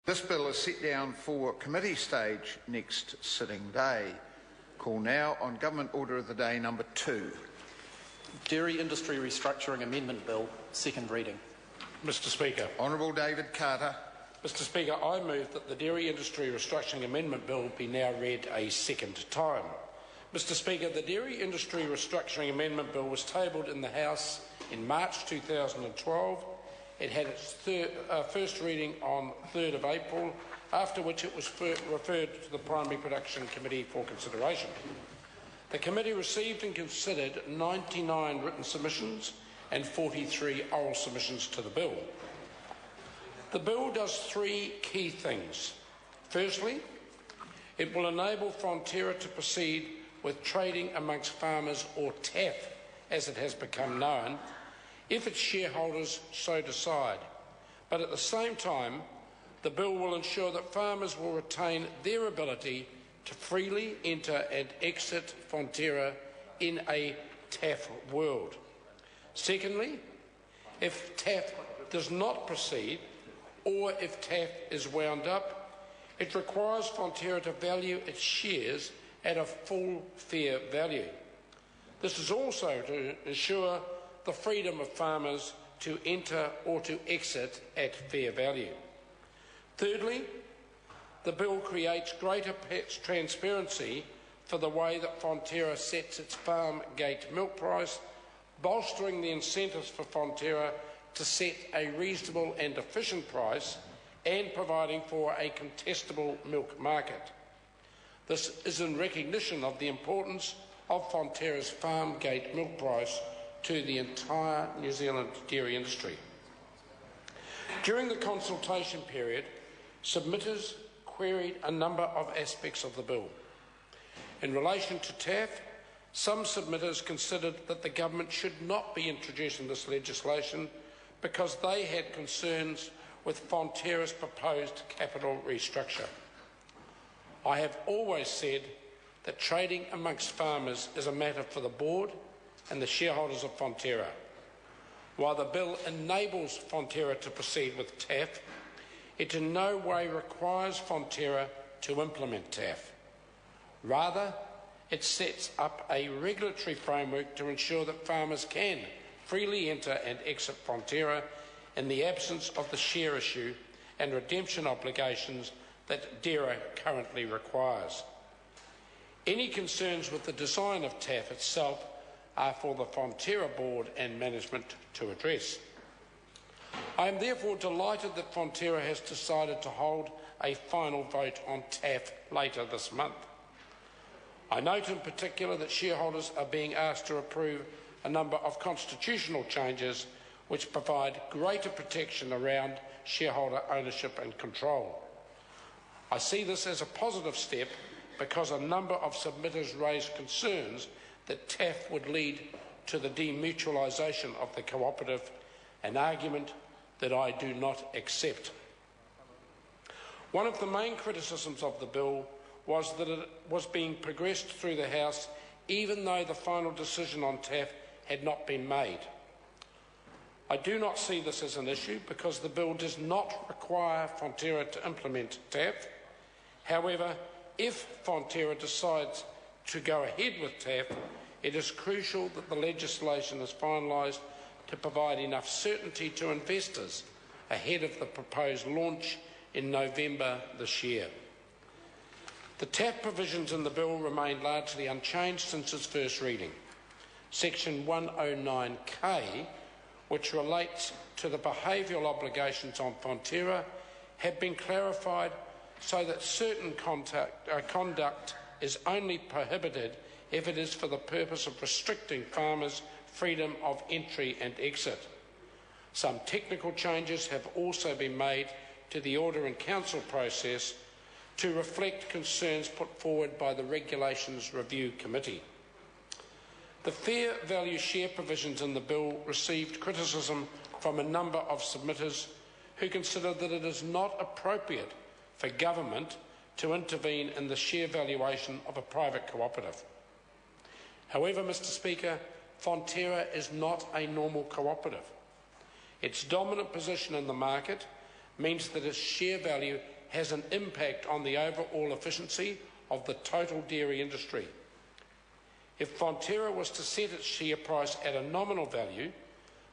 This bill is set down for committee stage next sitting day. Call now on Government Order of the Day number 2. Dairy Industry Restructuring Amendment Bill, second reading. Mr Speaker. Honourable David Carter. Mr Speaker, I move that the Dairy Industry Restructuring Amendment Bill be now read a second time. Mr Speaker, the Dairy Industry Restructuring Amendment Bill was tabled in the House in March 2012. It had its first reading on 3rd of April, after which it was referred to the Primary Production Committee for consideration. The committee received and considered 99 written submissions and 43 oral submissions to the bill. The bill does 3 key things. Firstly, it will enable Fonterra to proceed with trading amongst farmers, or TAF as it has become known, if its shareholders so decide. But at the same time, the bill will ensure that farmers will retain their ability to freely enter and exit Fonterra in a TAF world. Secondly, if TAF does not proceed, or if TAF is wound up, it requires Fonterra to value its shares at a full fair value. This is also to ensure the freedom of farmers to enter or to exit at fair value. Thirdly, the bill creates greater transparency for the way that Fonterra sets its farm gate milk price, bolstering the incentives for Fonterra to set a reasonable and efficient price and providing for a contestable milk market. This is in recognition of the importance of Fonterra's farm gate milk price to the entire New Zealand dairy industry. During the consultation period, submitters queried a number of aspects of the bill. In relation to TAF, some submitters considered that the government should not be introducing this legislation because they had concerns with Fonterra's proposed capital restructure. I have always said that trading amongst farmers is a matter for the board and the shareholders of Fonterra. While the bill enables Fonterra to proceed with TAF, it in no way requires Fonterra to implement TAF. Rather, it sets up a regulatory framework to ensure that farmers can freely enter and exit Fonterra in the absence of the share issue and redemption obligations that DERA currently requires. Any concerns with the design of TAF itself are for the Fonterra board and management to address. I am therefore delighted that Fonterra has decided to hold a final vote on TAF later this month. I note in particular that shareholders are being asked to approve a number of constitutional changes which provide greater protection around shareholder ownership and control. I see this as a positive step because a number of submitters raised concerns that TAF would lead to the demutualisation of the cooperative, an argument that I do not accept. One of the main criticisms of the bill was that it was being progressed through the House even though the final decision on TAF had not been made. I do not see this as an issue because the bill does not require Fonterra to implement TAF. However, if Fonterra decides to go ahead with TAF, it is crucial that the legislation is finalised to provide enough certainty to investors ahead of the proposed launch in November this year. The TAF provisions in the bill remain largely unchanged since its first reading. Section 109K, which relates to the behavioural obligations on Fonterra, have been clarified so that certain conduct is only prohibited if it is for the purpose of restricting farmers' freedom of entry and exit. Some technical changes have also been made to the Order in Council process to reflect concerns put forward by the Regulations Review Committee. The fair value share provisions in the bill received criticism from a number of submitters who consider that it is not appropriate for government to intervene in the share valuation of a private cooperative. However, Mr Speaker, Fonterra is not a normal cooperative. Its dominant position in the market means that its share value has an impact on the overall efficiency of the total dairy industry. If Fonterra was to set its share price at a nominal value,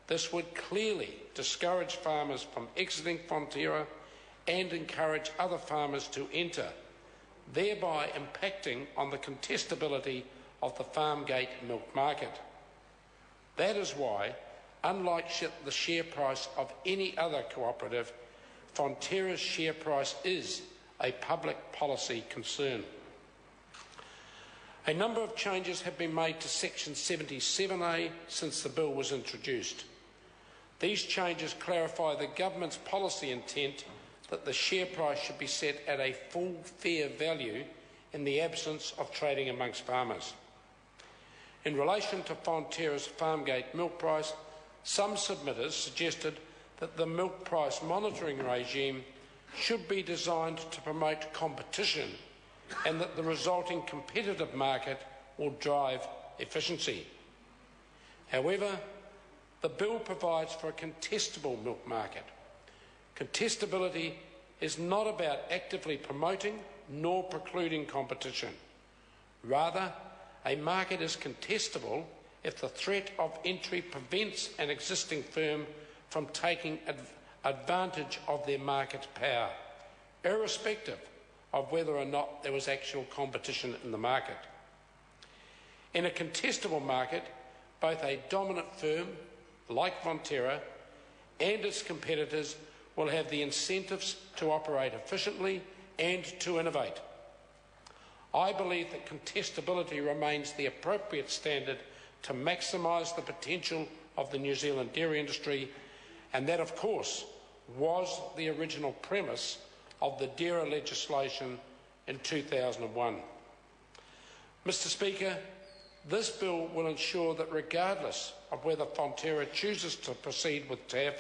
this would clearly discourage farmers from exiting Fonterra and encourage other farmers to enter, thereby impacting on the contestability of the farmgate milk market. That is why, unlike the share price of any other cooperative, Fonterra's share price is a public policy concern. A number of changes have been made to Section 77A since the bill was introduced. These changes clarify the government's policy intent that the share price should be set at a full fair value in the absence of trading amongst farmers. In relation to Fonterra's farmgate milk price, some submitters suggested that the milk price monitoring regime should be designed to promote competition and that the resulting competitive market will drive efficiency. However, the bill provides for a contestable milk market. Contestability is not about actively promoting nor precluding competition. Rather, a market is contestable if the threat of entry prevents an existing firm from taking advantage of their market power, irrespective of whether or not there was actual competition in the market. In a contestable market, both a dominant firm, like Fonterra, and its competitors will have the incentives to operate efficiently and to innovate. I believe that contestability remains the appropriate standard to maximise the potential of the New Zealand dairy industry, and that, of course, was the original premise of the dairy legislation in 2001. Mr. Speaker, this bill will ensure that regardless of whether Fonterra chooses to proceed with TAF,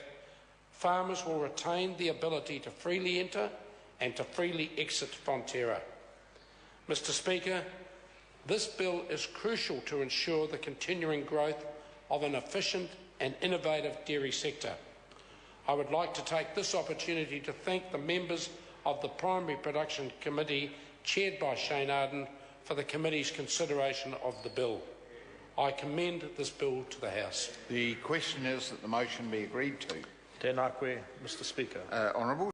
farmers will retain the ability to freely enter and to freely exit Fonterra. Mr. Speaker, this bill is crucial to ensure the continuing growth of an efficient and innovative dairy sector. I would like to take this opportunity to thank the members of the Primary Production Committee, chaired by Shane Arden, for the committee's consideration of the bill. I commend this bill to the House. The question is that the motion be agreed to. Tēnā koe, Mr. Speaker. Honourable.